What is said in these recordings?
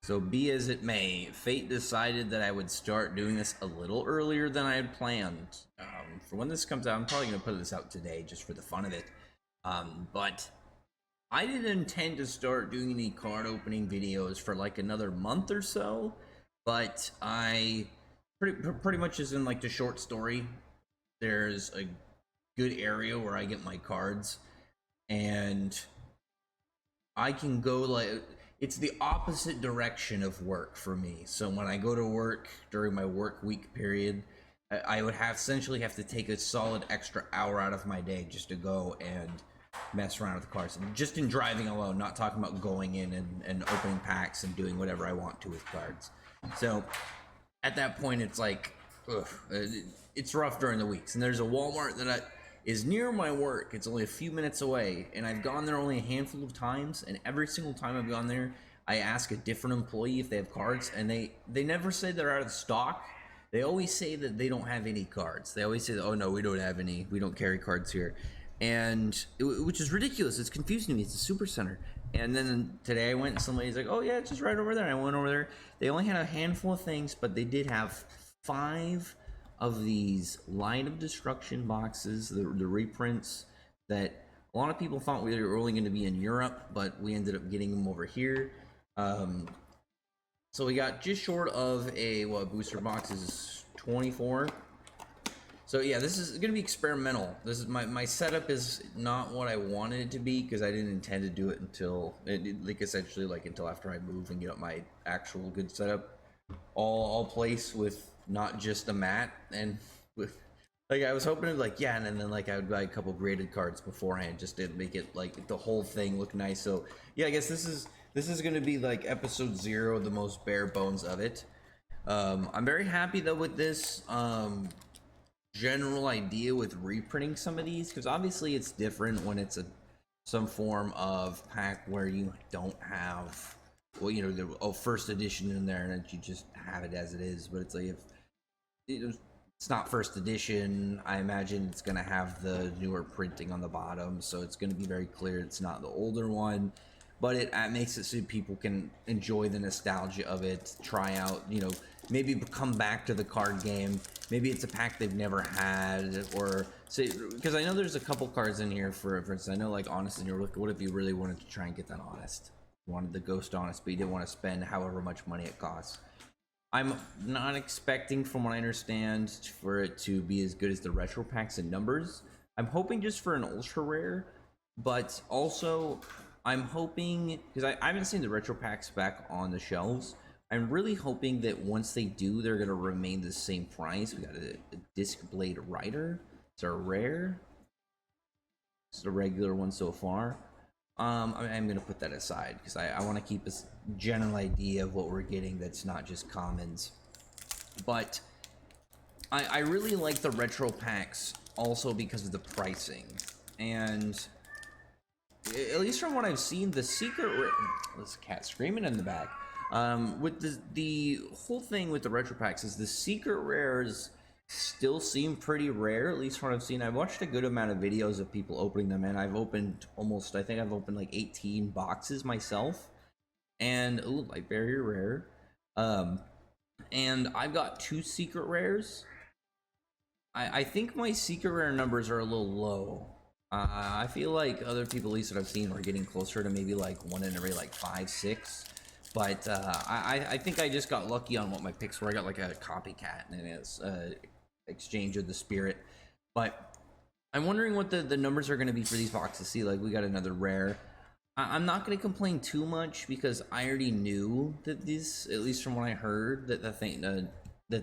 So be as it may, fate decided that I would start doing this a little earlier than I had planned. For when this comes out, I'm probably going to put this out today just for the fun of it. But I didn't intend to start doing any card opening videos for like another month or so. But I pretty much is in like the short story. There's a good area where I get my cards, and I can go like it's the opposite direction of work for me. So when I go to work during my work week period, I would have essentially have to take a solid extra hour out of my day just to go and mess around with the cards. And just in driving alone, not talking about going in and opening packs and doing whatever I want to with cards. So at that point, it's like, ugh, it's rough during the weeks. And there's a Walmart that is near my work. It's only a few minutes away, and I've gone there only a handful of times, and every single time I've gone there, I ask a different employee if they have cards, and they never say they're out of stock. They always say that they don't have any cards. They always say, oh no, we don't have any, we don't carry cards here. And which is ridiculous. It's confusing me. It's a super center. And then today I went and somebody's like, oh yeah, it's just right over there. And I went over there. They only had a handful of things, but they did have 5 of these Line of Destruction boxes, the reprints that a lot of people thought we were only going to be in Europe, but we ended up getting them over here. So we got just short of a booster box is 24. So yeah, this is going to be experimental. This is my setup is not what I wanted it to be because I didn't intend to do it until essentially until after I move and get up my actual good setup, all place with not just a mat and with I was hoping to and then I would buy a couple graded cards beforehand just to make it the whole thing look nice. So yeah, I guess this is going to be episode 0, the most bare bones of it. I'm very happy though with this general idea with reprinting some of these, because obviously it's different when it's some form of pack where you don't have the first edition in there and that you just have it as it is. But it's if it's not first edition, I imagine it's going to have the newer printing on the bottom, so it's going to be very clear it's not the older one. But it makes it so people can enjoy the nostalgia of it, try out, maybe come back to the card game. Maybe it's a pack they've never had, or say, because I know there's a couple cards in here, for instance, I know Honest, and you're looking, what if you really wanted to try and get that Honest? You wanted the Ghost Honest, but you didn't want to spend however much money it costs. I'm not expecting, from what I understand, for it to be as good as the retro packs in numbers. I'm hoping just for an ultra rare, but also I'm hoping, because I haven't seen the retro packs back on the shelves, I'm really hoping that once they do, they're going to remain the same price. We got a Disc Blade Rider. It's a rare. It's a regular one so far. I'm going to put that aside because I want to keep a general idea of what we're getting that's not just commons. But I really like the retro packs also because of the pricing. And at least from what I've seen, the secret... This cat screaming in the back. With the whole thing with the retro packs is the secret rares still seem pretty rare, at least from what I've seen. I've watched a good amount of videos of people opening them, and I've opened I think I've opened 18 boxes myself. And, ooh, very rare. And I've got 2 secret rares. I think my secret rare numbers are a little low. I feel like other people, at least that I've seen, are getting closer to maybe 1 in every 5, 6. But I think I just got lucky on what my picks were. I got a copycat, and it's Exchange of the Spirit. But I'm wondering what the numbers are going to be for these boxes. See, we got another rare. I'm not going to complain too much because I already knew that these, at least from what I heard, that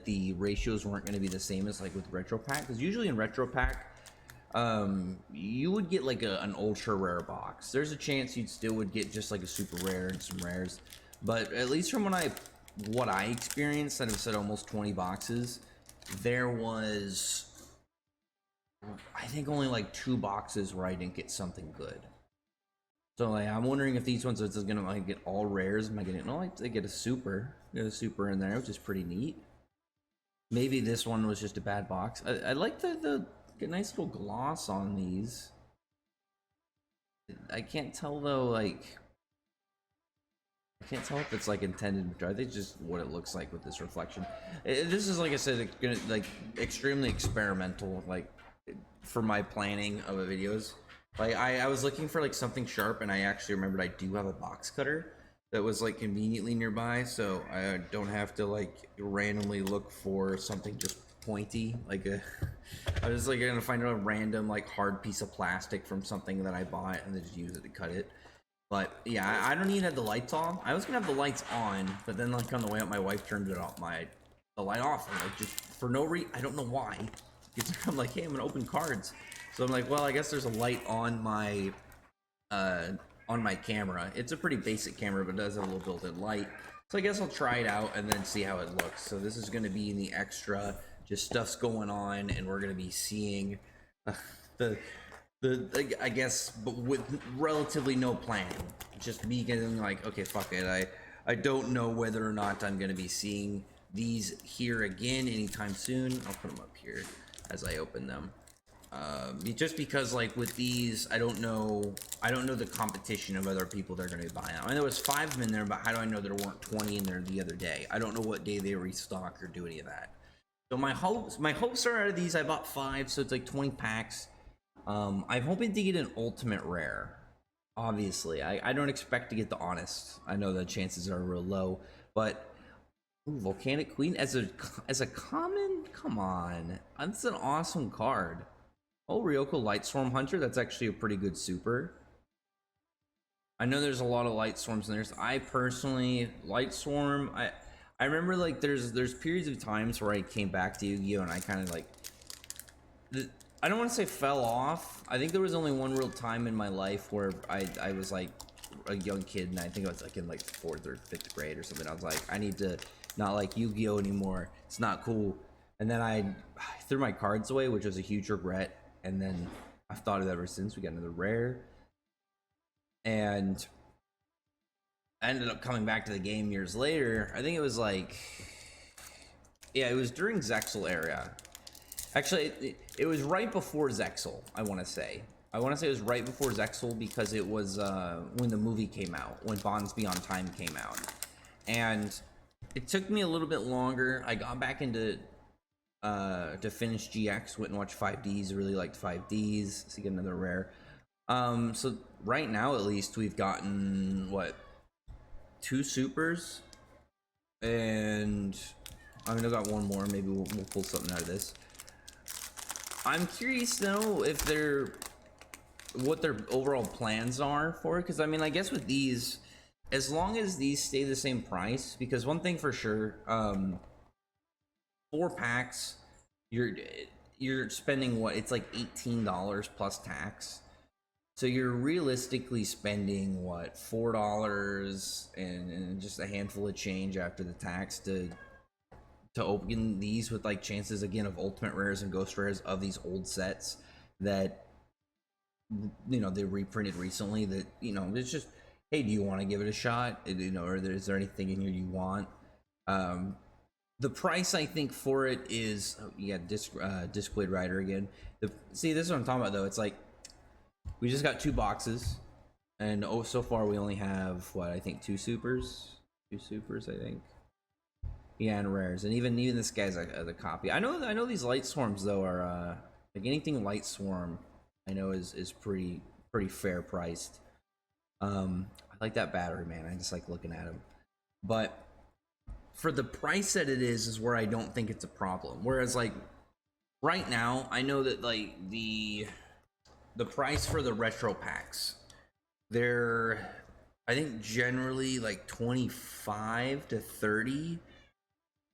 the ratios weren't going to be the same as with Retro Pack. Because usually in Retro Pack, you would get an ultra rare box. There's a chance you still would get just a super rare and some rares. But at least from what I experienced, that I've said almost 20 boxes, there was, I think, only 2 boxes where I didn't get something good. So I'm wondering if these ones are gonna get all rares. Am I getting? No, I get a super. Get a super in there, which is pretty neat. Maybe this one was just a bad box. I like the nice little gloss on these. I can't tell though. I can't tell if it's like intended, I think it's just what it looks like with this reflection. This is, like I said, gonna, like, extremely experimental, like, for my planning of the videos. Like, I was looking for like something sharp, and I actually remembered I do have a box cutter that was like conveniently nearby, so I don't have to like randomly look for something just pointy. Like I was like gonna find a random like hard piece of plastic from something that I bought and then just use it to cut it. But yeah, I don't even have the lights on. I was gonna have the lights on, but then like on the way up, my wife turned it off, the light off, and like just for no reason, I don't know why. I'm like, hey, I'm gonna open cards. So I'm like, well, I guess there's a light on my camera. It's a pretty basic camera, but it does have a little built-in light. So I guess I'll try it out and then see how it looks. So this is going to be in the extra, just stuff's going on, and we're going to be seeing I guess, but with relatively no planning. Just me getting like, okay, fuck it. I don't know whether or not I'm going to be seeing these here again anytime soon. I'll put them up here as I open them. Just because like with these, I don't know the competition of other people they're going to be buying. I know there was 5 of them in there, but how do I know there weren't 20 in there the other day? I don't know what day they restock or do any of that. So my hopes are out of these. I bought 5, so it's like 20 packs. I'm hoping to get an ultimate rare. Obviously, I don't expect to get the honest. I know the chances are real low, but ooh, Volcanic Queen as a common, come on, that's an awesome card. Oh, Ryoko Lightstorm Hunter, that's actually a pretty good super. I know there's a lot of Lightstorms in there. I personally, Lightstorm, I remember like there's periods of times where I came back to Yu-Gi-Oh! And I kind of like, I don't want to say fell off. I think there was only one real time in my life where I was like a young kid, and I think I was like in like 4th or 5th grade or something. I was like, I need to not like Yu-Gi-Oh! Anymore. It's not cool. And then I threw my cards away, which was a huge regret. And then I've thought of it ever since. We got another rare, and I ended up coming back to the game years later. I think it was like, yeah, it was during Zexal era. Actually, it was right before Zexal, I want to say. I want to say it was right before Zexal because it was when the movie came out, when Bonds Beyond Time came out. And it took me a little bit longer. I got back into to finish GX, went and watched 5Ds, really liked 5Ds, so get another rare. So right now at least we've gotten what, 2 supers, and I mean I got one more. Maybe we'll pull something out of this. I'm curious to know if what their overall plans are for it, because I mean I guess with these, as long as these stay the same price, because one thing for sure, 4 packs, you're spending what, it's like $18 plus tax. So you're realistically spending what, $4 and just a handful of change after the tax to open these with like chances again of ultimate rares and ghost rares of these old sets that, you know, they reprinted recently. That, you know, it's just, hey, do you want to give it a shot? You know, or is there anything in here you want? The price I think for it is, oh, you got Discblade Rider again. See, this is what I'm talking about though. It's like we just got 2 boxes, and so far we only have what, I think 2 supers, I think. Yeah, and rares, and even this guy's a copy. I know these Light Swarms though are like anything Light Swarm, I know is pretty fair priced. I like that battery, man. I just like looking at him, but for the price that it is where I don't think it's a problem. Whereas like right now, I know that like the price for the retro packs, they're, I think generally like 25 to 30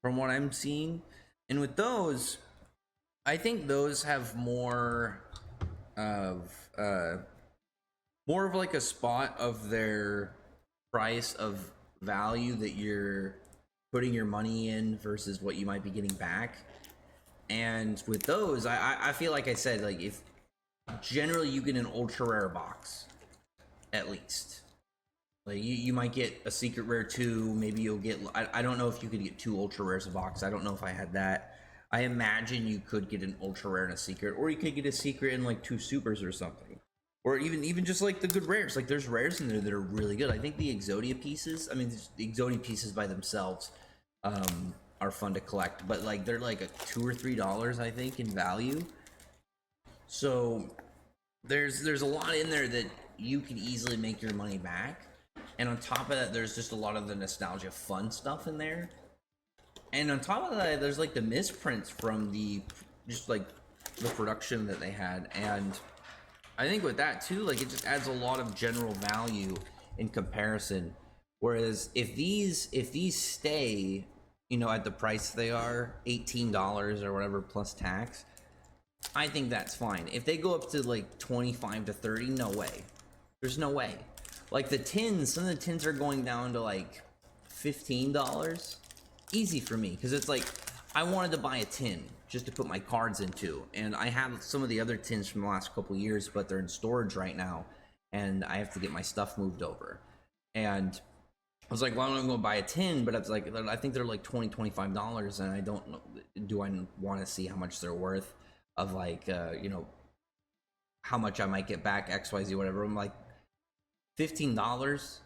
from what I'm seeing. And with those, I think those have more of like a spot of their price of value that you're putting your money in versus what you might be getting back. And with those, I feel like I said, like if generally you get an ultra rare box, at least. Like you might get a secret rare too. Maybe you'll get, I don't know if you could get 2 ultra rares a box. I don't know if I had that. I imagine you could get an ultra rare and a secret, or you could get a secret and like 2 supers or something. or even just like the good rares. Like there's rares in there that are really good. I think the Exodia pieces, I mean the Exodia pieces by themselves are fun to collect, but like they're like a $2 or $3 I think in value. So there's a lot in there that you can easily make your money back, and on top of that there's just a lot of the nostalgia fun stuff in there. And on top of that there's like the misprints from the just like the production that they had, and I think with that too, like it just adds a lot of general value in comparison. Whereas if these stay, you know, at the price they are, $18 or whatever plus tax, I think that's fine. If they go up to like 25 to 30, no way. There's no way. Like the tins, some of the tins are going down to like $15. Easy for me, because it's like I wanted to buy a tin just to put my cards into, and I have some of the other tins from the last couple years, but they're in storage right now, and I have to get my stuff moved over. And I was like, well, I'm gonna buy a tin, but I was like, I think they're like $20-25, and I don't know, do I want to see how much they're worth, of like you know, how much I might get back, XYZ, whatever. I'm like, $15,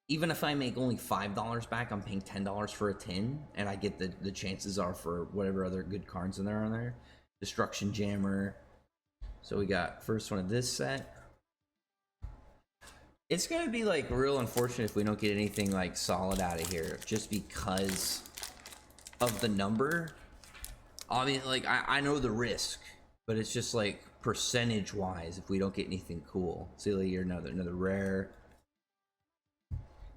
even if I make only $5 back, I'm paying $10 for a tin, and I get the chances are for whatever other good cards in there on there. Destruction Jammer. So we got first one of this set. It's gonna be like real unfortunate if we don't get anything like solid out of here, just because of the number. Obviously, like I know the risk, but it's just like percentage wise, if we don't get anything cool. See, like you're another rare.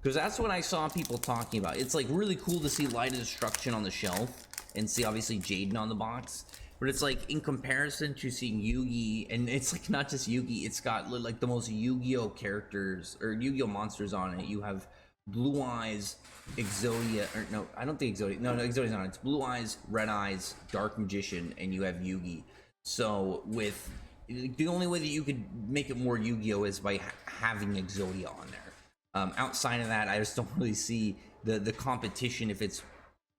Because that's what I saw people talking about. It's like really cool to see Light of Destruction on the shelf and see obviously Jaden on the box. But it's like in comparison to seeing Yugi, and it's like not just Yugi, it's got like the most Yu-Gi-Oh characters or Yu-Gi-Oh monsters on it. You have Blue Eyes, Exodia, or no, I don't think Exodia, no, Exodia's on it. It's Blue Eyes, Red Eyes, Dark Magician, and you have Yugi. So with the only way that you could make it more Yu-Gi-Oh is by having Exodia on there. Outside of that, I just don't really see the competition. If it's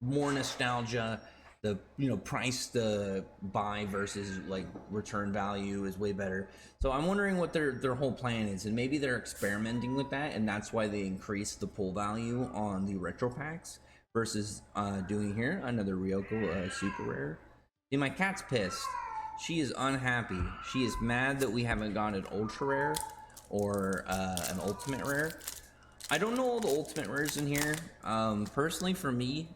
more nostalgia, the price to buy versus like return value is way better. So I'm wondering what their whole plan is, and maybe they're experimenting with that, and that's why they increased the pull value on the retro packs versus doing here another Ryoko super rare. See, my cat's pissed. She is unhappy. She is mad that we haven't gotten an ultra rare or an ultimate rare. I don't know all the ultimate rares in here. Personally, for me,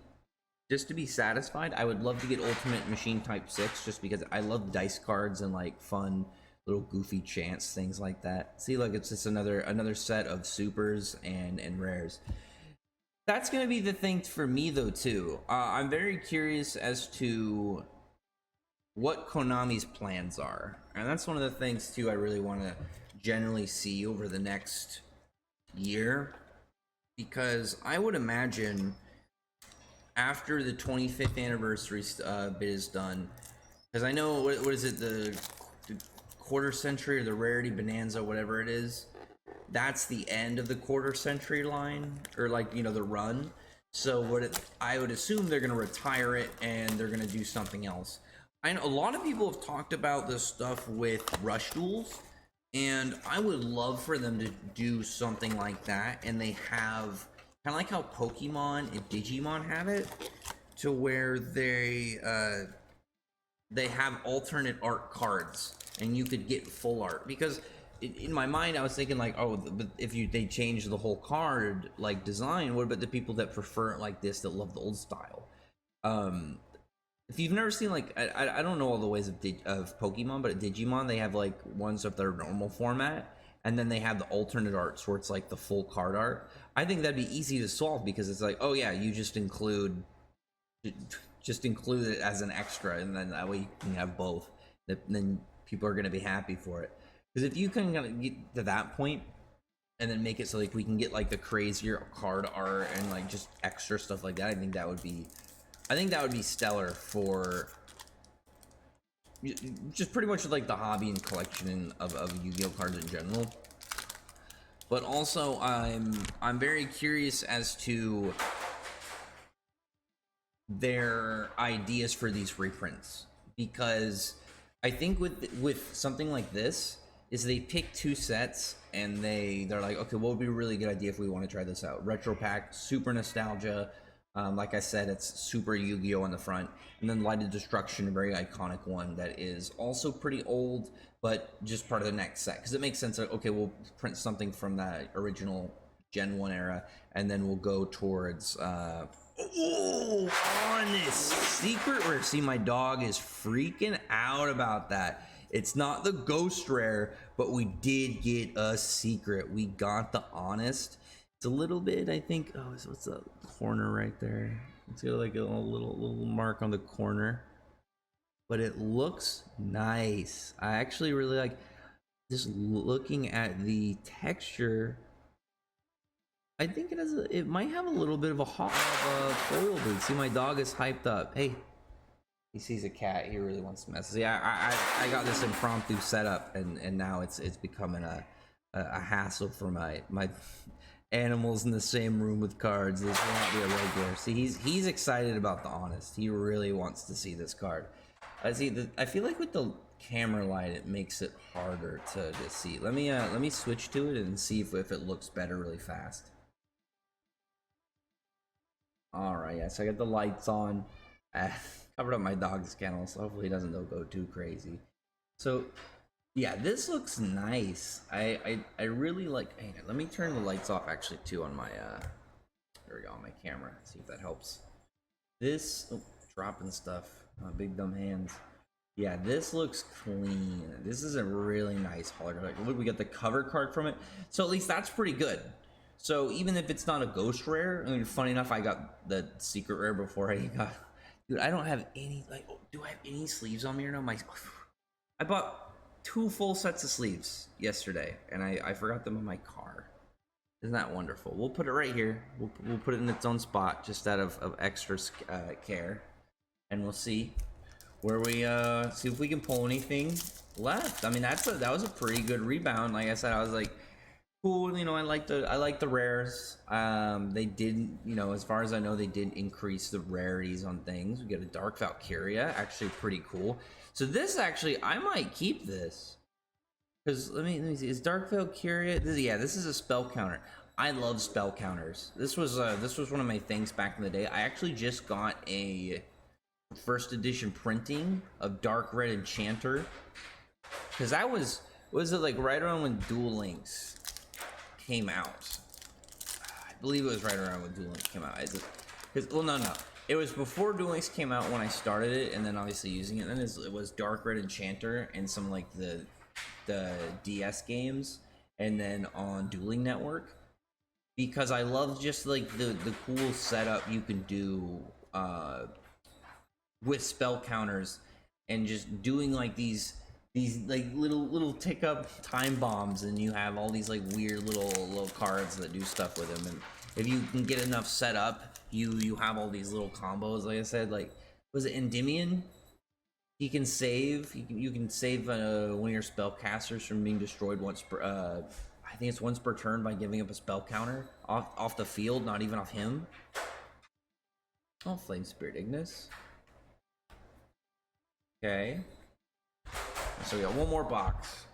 just to be satisfied, I would love to get Ultimate Machine Type 6, just because I love dice cards and like fun little goofy chance things like that. See, like it's just another set of supers and rares. That's gonna be the thing for me though too. I'm very curious as to what Konami's plans are, and that's one of the things too I really want to generally see over the next year, because I would imagine after the 25th anniversary bit is done, because I know what is it, the quarter century or the rarity bonanza, whatever it is, that's the end of the quarter century line, or like the run. So I would assume they're gonna retire it and they're gonna do something else. I know a lot of people have talked about this stuff with Rush Duels, and I would love for them to do something like that. And they have kind of like how Pokemon and Digimon have it, to where they have alternate art cards, and you could get full art. Because in my mind, I was thinking like, oh, but if they change the whole card like design, what about the people that prefer it like this, that love the old style? If you've never seen, like, I don't know all the ways of Pokemon, but at Digimon they have like ones of their normal format, and then they have the alternate arts where it's like the full card art. I think that'd be easy to solve, because it's like, oh yeah, you just include it as an extra, and then that way you can have both. Then people are gonna be happy for it. Because if you can get to that point, and then make it so like we can get like the crazier card art and like just extra stuff like that, I think that would be stellar for just pretty much like the hobby and collection of Yu-Gi-Oh cards in general. But also, I'm very curious as to their ideas for these reprints, because I think with something like this, is they pick 2 sets and they're like, okay, what would be a really good idea if we want to try this out? Retro pack, super nostalgia. Like I said, it's super Yu-Gi-Oh on the front, and then Light of Destruction, a very iconic one that is also pretty old, but just part of the next set. Because it makes sense that, okay, we'll print something from that original Gen 1 era, and then we'll go towards honest secret rare. See, my dog is freaking out about that. It's not the ghost rare, but we did get a secret. We got the honest. It's a little bit, I think. Oh, what's the corner right there? It's got like a little mark on the corner, but it looks nice. I actually really like just looking at the texture. I think it has it might have a little bit of a foil bleed. See, my dog is hyped up. Hey, he sees a cat. He really wants to mess. Yeah, I got this impromptu setup, and now it's becoming a hassle for my animals in the same room with cards. This will not be a regular. See, he's excited about the honest. He really wants to see this card. I feel like with the camera light, it makes it harder to see. Let me switch to it and see if it looks better really fast. All right, yeah. So I got the lights on. Covered up my dog's kennel, so hopefully he doesn't go too crazy. So yeah, this looks nice. I really like. Hey, let me turn the lights off actually too on my there we go, on my camera. See if that helps. This dropping stuff. My big dumb hands. Yeah, this looks clean. This is a really nice hologram. Like, look, we got the cover card from it. So at least that's pretty good. So even if it's not a ghost rare, I mean, funny enough, I got the secret rare before I got. Dude, I don't have any, like, do I have any sleeves on me or no? I bought 2 full sets of sleeves yesterday, and I forgot them in my car. Isn't that wonderful? We'll put it right here. We'll put it in its own spot, just out of extra care, and we'll see where we see if we can pull anything left. I mean, that was a pretty good rebound. Like I said, I was like, cool, you know, I like the rares. They didn't, you know, as far as I know, they did increase the rarities on things. We get a Dark Valkyria, actually pretty cool. So this actually, I might keep this, because let me see, is Dark Valkyria? This is a spell counter. I love spell counters. This was one of my things back in the day. I actually just got a first edition printing of Dark Red Enchanter, because that was it like right around when Duel Links came out. I believe it was right around when Duel Links came out. No, it was before Duel Links came out when I started it, and then obviously using it. Then it was Dark Red Enchanter and some like the DS games, and then on Dueling Network, because I love just like the cool setup you can do with spell counters, and just doing like these like little tick up time bombs, and you have all these like weird little cards that do stuff with them. And if you can get enough set up, you have all these little combos. Like I said, like, was it Endymion? He can save. You can save one of your spellcasters from being destroyed once per. I think it's once per turn by giving up a spell counter off the field, not even off him. Oh, Flame Spirit Ignis. Okay. So we got one more box.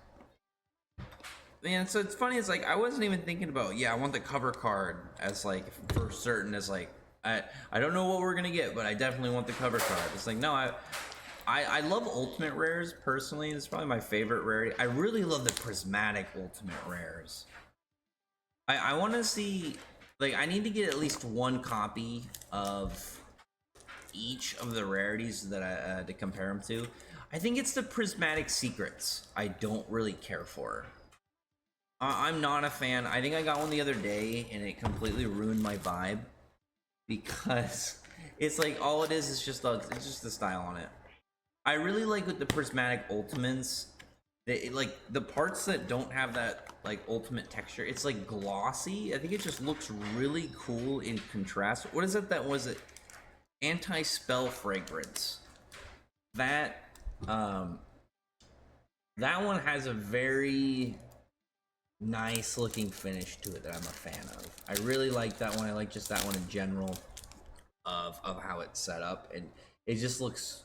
Man, so it's funny, it's like I wasn't even thinking about, I want the cover card as like for certain, as like I don't know what we're gonna get, but I definitely want the cover card. It's like, no, I love ultimate rares personally. It's probably my favorite rarity. I really love the prismatic ultimate rares. I want to see, like, I need to get at least one copy of each of the rarities that I to compare them to. I think it's the prismatic secrets I don't really care for. I'm not a fan. I think I got one the other day and it completely ruined my vibe, because it's like all it is just the style on it. I really like with the prismatic ultimates, like the parts that don't have that like ultimate texture, it's like glossy. I think it just looks really cool in contrast. What is it that was it? Anti-spell fragrance. That one has a very nice looking finish to it that I'm a fan of. I really like that one. I like just that one in general of how it's set up, and it just looks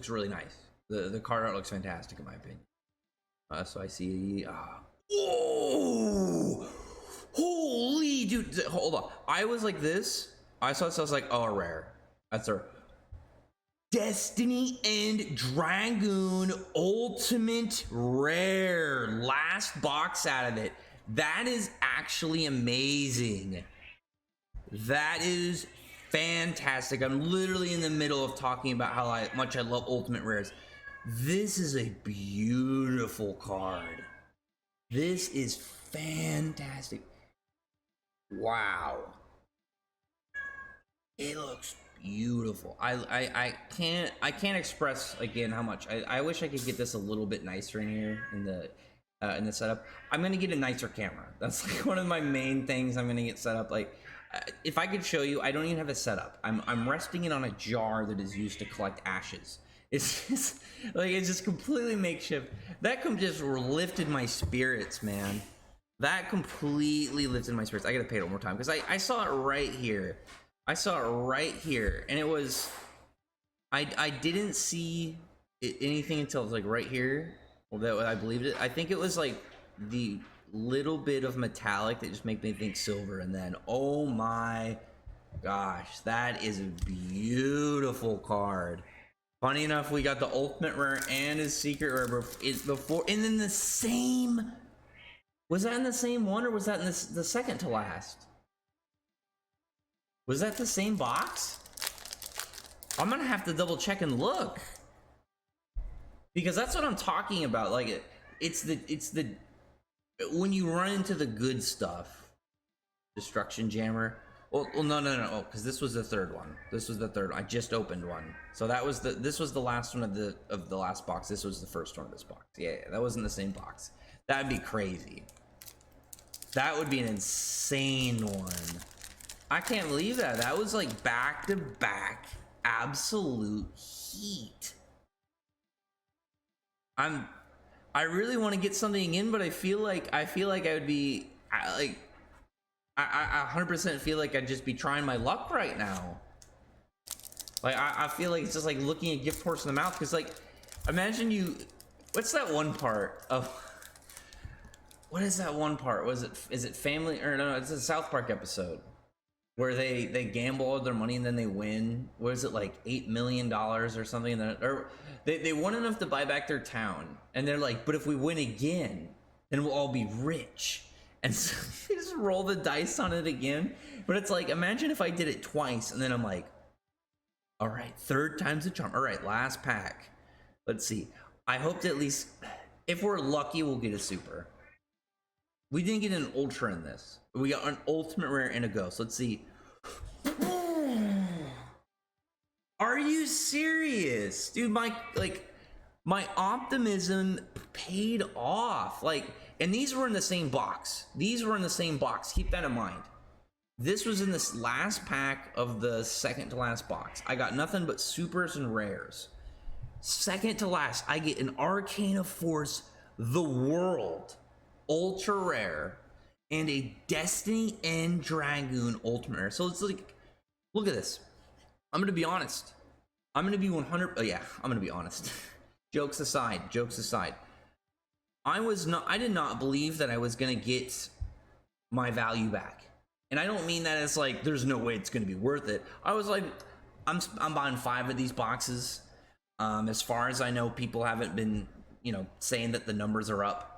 really nice. The card art looks fantastic in my opinion. So I see. Whoa! Holy dude! Hold on. I was like this. I saw this. I was like, oh, rare. That's a Destiny and Dragoon Ultimate Rare. Last box out of it. That is actually amazing. That is fantastic. I'm literally in the middle of talking about how much I love Ultimate Rares. This is a beautiful card. This is fantastic. Wow. It looks beautiful. I can't express again how much I wish I could get this a little bit nicer in here in the setup. I'm gonna get a nicer camera. That's like one of my main things I'm gonna get set up. Like if I could show you, I don't even have a setup. I'm resting it on a jar that is used to collect ashes. It's just like it's just completely makeshift. That just lifted my spirits, man. That completely lifted my spirits. I gotta pay it one more time because I saw it right here. I saw it right here, and it was I didn't see anything until it was like right here. Well, that I believed it. I think it was like the little bit of metallic that just made me think silver, and then oh my gosh, that is a beautiful card. Funny enough, we got the ultimate rare and his secret rare before, and then the same. Was that in the same one, or was that in the second to last? Was that the same box? I'm gonna have to double check and look, because that's what I'm talking about. Like it's the when you run into the good stuff. Destruction Jammer. Well, no. Because this was the third one. This was the third. I just opened one, so that was this was the last one of the last box. This was the first one of this box. Yeah, that wasn't the same box. That'd be crazy. That would be an insane one. I can't believe that. That was like back to back absolute heat. I really want to get something in, but I feel like I would be I 100% feel like I'd just be trying my luck right now. Like I feel like it's just like looking a gift horse in the mouth, because like imagine what's that one part of what is that one part? Is it Family, or no, it's a South Park episode where they gamble all their money and then they win. What is it, like $8 million or something? Or they won enough to buy back their town, and they're like, but if we win again, then we'll all be rich. And so they just roll the dice on it again. But it's like, imagine if I did it twice, and then I'm like, all right, third time's the charm. All right, last pack. Let's see. I hope that at least, if we're lucky, we'll get a super. We didn't get an ultra in this. We got an ultimate rare and a ghost. Let's see. Are you serious? Dude, my optimism paid off. Like, and these were in the same box. Keep that in mind. This was in this last pack of the second to last box. I got nothing but supers and rares. Second to last, I get an Arcana Force, the World, ultra rare, and a Destiny and Dragoon ultimate rare. So it's like, look at this. I'm gonna be honest. I'm gonna be 100. Oh yeah, I'm gonna be honest. Jokes aside. I did not believe that I was gonna get my value back, and I don't mean that it's like there's no way it's gonna be worth it. I was like, I'm buying 5 of these boxes. As far as I know, people haven't been, saying that the numbers are up.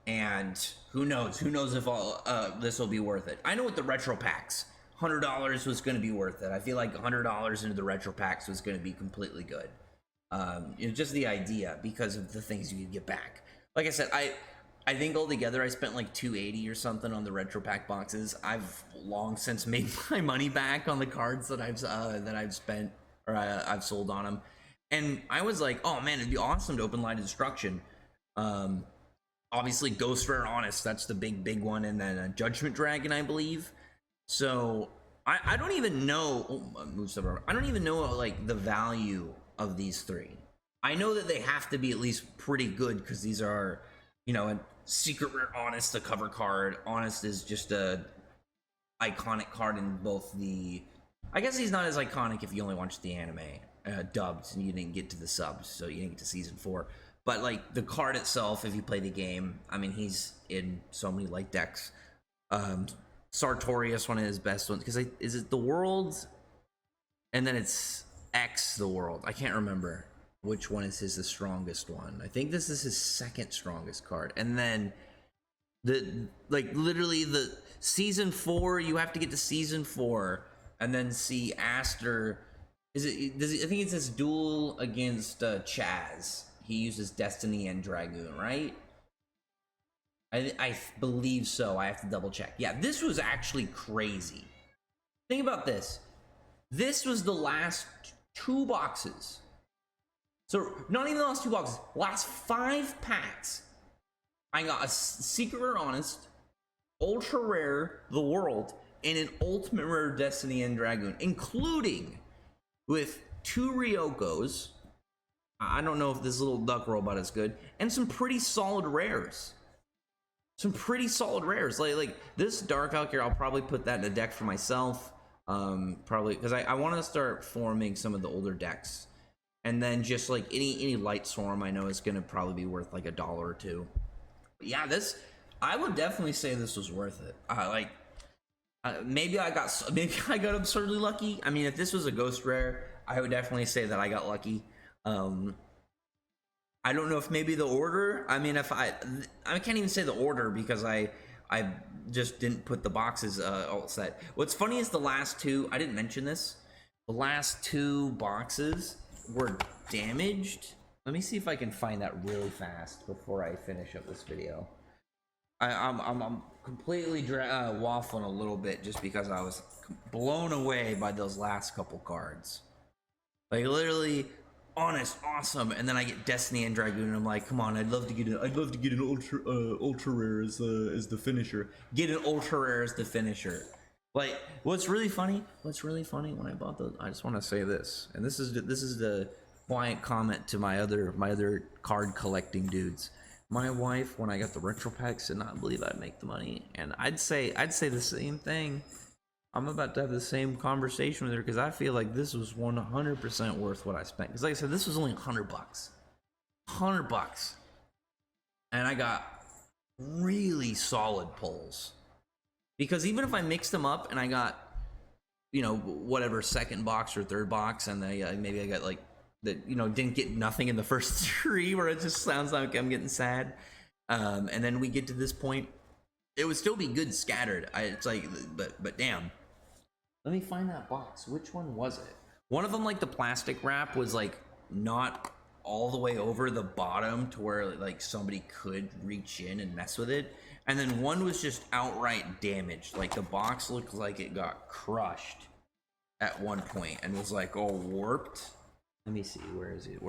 And who knows if all this will be worth it. I know with the retro packs, $100 was going to be worth it. I feel like $100 into the retro packs was going to be completely good. Just the idea, because of the things you could get back. Like I said, I think altogether I spent like $280 or something on the retro pack boxes. I've long since made my money back on the cards that I've spent, or I've sold on them. And I was like, oh man, it'd be awesome to open Light of Destruction. Obviously Ghost Rare Honest, that's the big one, and then a Judgment Dragon, I believe. So I don't even know. I don't even know like the value of these 3. I know that they have to be at least pretty good, because these are, a Secret Rare Honest, a cover card. Honest is just a iconic card in both the. I guess he's not as iconic if you only watch the anime dubbed and you didn't get to the subs, so you didn't get to season 4. But like the card itself, if you play the game, I mean, he's in so many light decks. Sartorius, one of his best ones, because is it the World, and then it's X the World. I can't remember which one is the strongest one. I think this is his second strongest card, and then literally the season 4, you have to get to season 4 and then see Aster. I think it says duel against Chaz. He uses Destiny and Dragoon, right? I believe so. I have to double check. Yeah, this was actually crazy. Think about this. This was the last 2 boxes. So not even the last 2 boxes. Last 5 packs. I got a Secret Rare Honest, Ultra Rare The World, and an Ultimate Rare Destiny and Dragoon, including with 2 Ryokos. I don't know if this little duck robot is good, and some pretty solid rares. Like this Dark Valkyrie, I'll probably put that in a deck for myself. Probably because I want to start forming some of the older decks, and then just like any Light Swarm I know is gonna probably be worth like $1 or $2. But yeah, this I would definitely say this was worth it. Maybe I got absurdly lucky. I mean, if this was a Ghost Rare, I would definitely say that I got lucky. I don't know if maybe the order. I mean, if I can't even say the order because I just didn't put the boxes all set. What's funny is the last 2. I didn't mention this. The last 2 boxes were damaged. Let me see if I can find that really fast before I finish up this video. I'm completely waffling a little bit just because I was blown away by those last couple cards. Like literally. Honest, awesome, and then I get Destiny and Dragoon, and I'm like, come on, I'd love to get an ultra rare as the finisher. Get an ultra rare as the finisher. Like, what's really funny when I bought those, I just want to say this, and this is the quiet comment to my other card collecting dudes. My wife, when I got the retro packs, did not believe I'd make the money, and I'd say the same thing. I'm about to have the same conversation with her because I feel like this was 100% worth what I spent. Because like I said, this was only $100. $100. And I got really solid pulls. Because even if I mixed them up and I got, you know, whatever second box or third box, and maybe I got like, didn't get nothing in the first 3 where it just sounds like I'm getting sad. And then we get to this point, it would still be good scattered. It's like, but damn. Let me find that box. Which one was it? One of them, like the plastic wrap, was like not all the way over the bottom to where like somebody could reach in and mess with it. And then one was just outright damaged. Like the box looked like it got crushed at one point and was like all warped. Let me see. Where is it?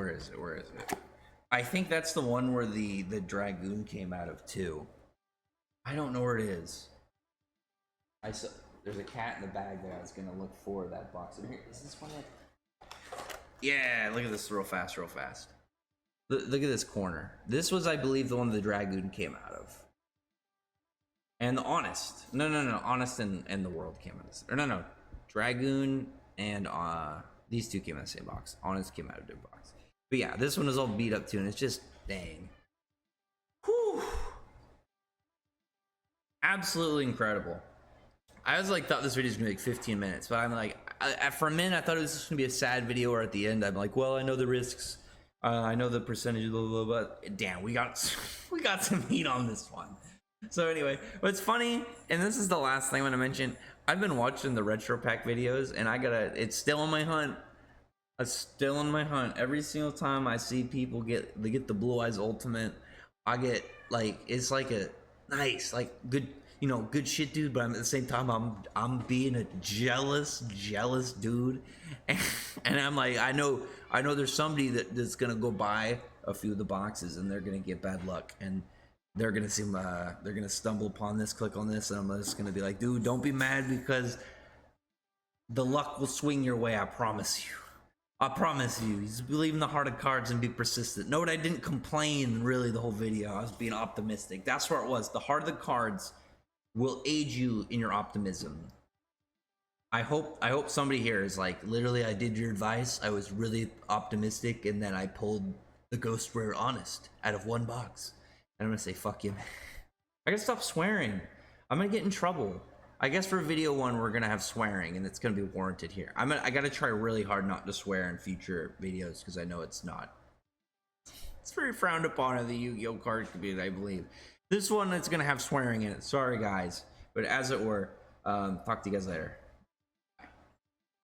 I think that's the one where the Dragoon came out of too. I don't know where it is. There's a cat in the bag that I was gonna look for that box. And here, is this one like? Yeah, look at this real fast. Look at this corner. This was, I believe, the one the Dragoon came out of. And the Honest. No. Honest and the World came out of. Or no. Dragoon and these 2 came out of the same box. Honest came out of a different box. But yeah, this one is all beat up too, and it's just dang. Whew. Absolutely incredible. I was like, thought this video was gonna be like 15 minutes, but I'm like, for a minute I thought it was just gonna be a sad video, or at the end I'm like, well, I know the risks, I know the percentage, blah blah blah. But damn, we got some heat on this one. So anyway, what's funny, and this is the last thing I want to mention. I've been watching the retro pack videos, and it's still on my hunt. It's still on my hunt. Every single time I see people get the Blue Eyes Ultimate, I get like, it's like a nice, like good. Good shit, dude. But at the same time, I'm being a jealous dude, and I'm like, I know there's somebody that's gonna go buy a few of the boxes, and they're gonna get bad luck, and they're gonna stumble upon this, click on this, and I'm just gonna be like, dude, don't be mad because the luck will swing your way. I promise you. Just believe in the heart of cards and be persistent. Note I didn't complain really the whole video. I was being optimistic. That's where it was. The heart of the cards will aid you in your optimism. I hope somebody here is like, literally, I did your advice. I was really optimistic, and then I pulled The Ghost Rare Honest out of 1 box. And I'm gonna say, fuck you, man. I gotta stop swearing. I'm gonna get in trouble. I guess for video 1, we're gonna have swearing, and it's gonna be warranted here. I gotta try really hard not to swear in future videos, because I know it's not. It's very frowned upon in the Yu-Gi-Oh card community, I believe. This one, it's gonna have swearing in it. Sorry, guys. But as it were, talk to you guys later.